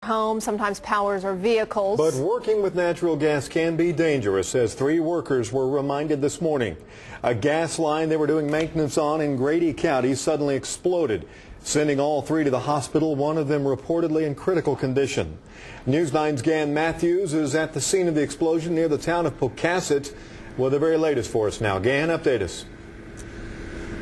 homes, sometimes powers our vehicles. But working with natural gas can be dangerous, as 3 workers were reminded this morning. A gas line they were doing maintenance on in Grady County suddenly exploded, sending all 3 to the hospital, one of them reportedly in critical condition. News 9's Gan Matthews is at the scene of the explosion near the town of Pocasset with the very latest for us now. Gan, update us.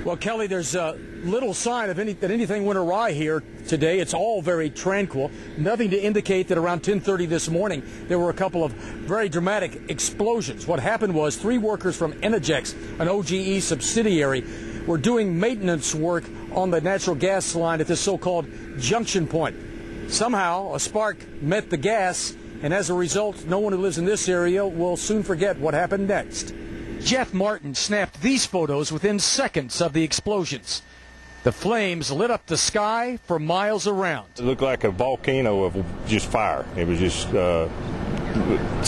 Well, Kelly, there's little sign of that anything went awry here today. It's all very tranquil. Nothing to indicate that around 10:30 this morning there were a couple of very dramatic explosions. What happened was 3 workers from Energex, an OGE subsidiary, were doing maintenance work on the natural gas line at this so-called junction point. Somehow, a spark met the gas, and as a result, no one who lives in this area will soon forget what happened next. Jeff Martin snapped these photos within seconds of the explosions. The flames lit up the sky for miles around. It looked like a volcano of just fire. It was just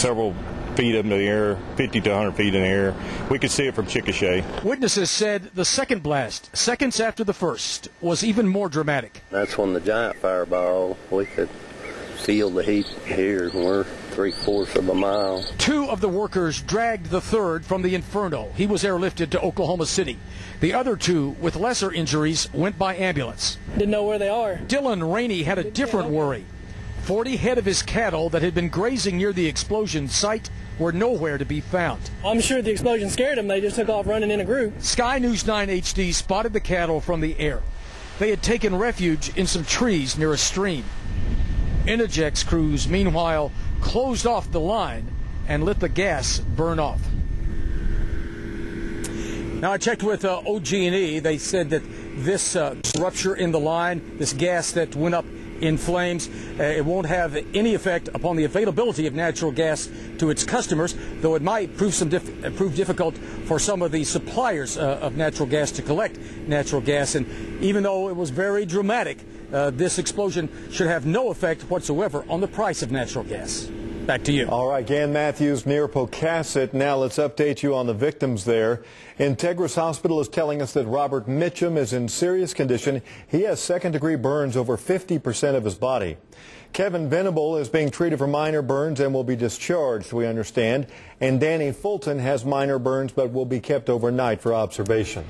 several feet up in the air, 50 to 100 feet in the air. We could see it from Chickasha. Witnesses said the second blast, seconds after the first, was even more dramatic. That's when the giant fireball, we could feel the heat here. We're 3/4 of a mile. 2 of the workers dragged the third from the inferno. He was airlifted to Oklahoma City. The other 2, with lesser injuries, went by ambulance. Didn't know where they are. Dylan Rainey had a different worry. 40 head of his cattle that had been grazing near the explosion site were nowhere to be found. I'm sure the explosion scared them. They just took off running in a group. Sky News 9 HD spotted the cattle from the air. They had taken refuge in some trees near a stream. Energex crews, meanwhile, closed off the line and let the gas burn off. Now, I checked with OG&E. They said that this rupture in the line, this gas that went up in flames, it won't have any effect upon the availability of natural gas to its customers, though it might prove difficult for some of the suppliers of natural gas to collect natural gas. And even though it was very dramatic, this explosion should have no effect whatsoever on the price of natural gas. Back to you. All right, Gan Matthews near Pocasset. Now let's update you on the victims there. Integris Hospital is telling us that Robert Mitchum is in serious condition. He has second-degree burns over 50% of his body. Kevin Venable is being treated for minor burns and will be discharged, we understand. And Danny Fulton has minor burns but will be kept overnight for observation.